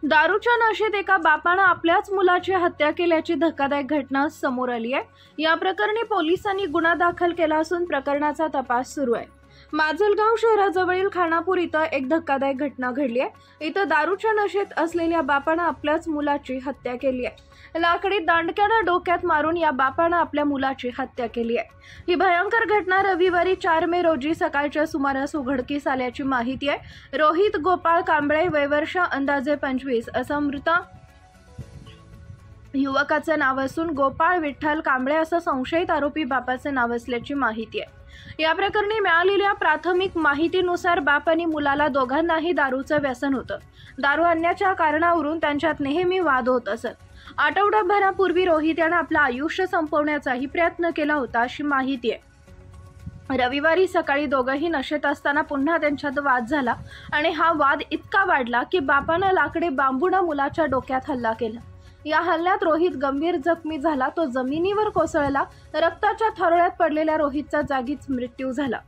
दारूच्या नशेत एका बापानं आपल्याच मुलाची हत्या केल्याची धक्कादायक घटना समोर आली आहे। या प्रकरणी पोलिसांनी गुन्हा दाखल केला असून प्रकरणाचा तपास सुरू आहे। माजलगाव शहराजवळील खानापूर इथं एक धक्कादायक घटना घडली आहे। इथं दारूच्या नशेत असलेल्या बापानं आपल्याच मुलाची हत्या केली आहे। लाकडी दांडक्यानं डोक्यात मारून या बापानं आपल्या मुलाची हत्या केली आहे। ही भयंकर घटना रविवारी 4 मे रोजी सकाळच्या सुमारास उघडकीस आल्याची माहिती आहे। रोहित गोपाळ कांबळे वय वर्ष अंदाजे 25 असं मृत युवकाचे नाव असून गोपाळ विठ्ठल कांबळे असं संशयित आरोपी बापाचे नाव असल्याची माहिती आहे। या प्रकरणी मिळालेल्या प्राथमिक माहितीनुसार बाप आणि मुलाला दोघांनाही दारूचं व्यसन होतं। दारू आणण्याच्या कारणावरून त्यांच्यात नेहमी वाद होत असत। आठवडाभरापूर्वी रोहित यानं आपलं आयुष्य संपवण्याचाही प्रयत्न केला होता अशी माहिती आहे। रविवारी सकाळी दोघंही नशेत असताना पुन्हा त्यांच्यात वाद झाला आणि हा वाद इतका वाढला की बापानं लाकडी बांबूनं मुलाच्या डोक्यात हल्ला केला। या हल्ल्यात रोहित गंभीर जखमी झाला। तो जमिनीवर कोसळला। रक्ताच्या थारोळ्यात पडलेल्या रोहितचा जागीच मृत्यू झाला।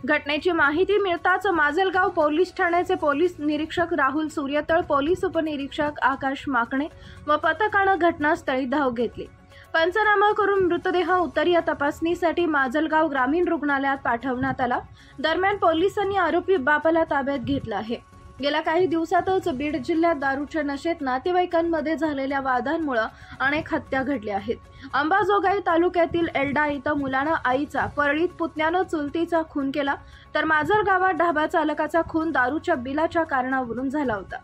घटनेची माहिती मिळताच माजलगाव पोलीस ठाण्याचे पोलीस निरीक्षक राहुल सूर्यतळ, पोलीस उपनिरीक्षक आकाश माकणे व पथकानं घटनास्थळी धाव घेतली। पंचनामा करून मृतदेह उत्तरीय तपासणीसाठी माजलगाव ग्रामीण रुग्णालयात पाठवण्यात आला। दरम्यान पोलिसांनी आरोपी बापाला ताब्यात घेतलं आहे। गेल्या काही दिवसातच बीड जिल्ह्यात दारूच्या नशेत नातेवाईकांमध्ये झालेल्या वादांमुळे अनेक हत्या घडल्या आहेत। अंबाजोगाई तालुक्यातील एल्डा इथं मुलानं आईचा, परळीत पुतण्यानं चुलतीचा खून केला, तर माजलगावात ढाबा चालकाचा खून दारूच्या बिलाच्या कारणावरून झाला होता।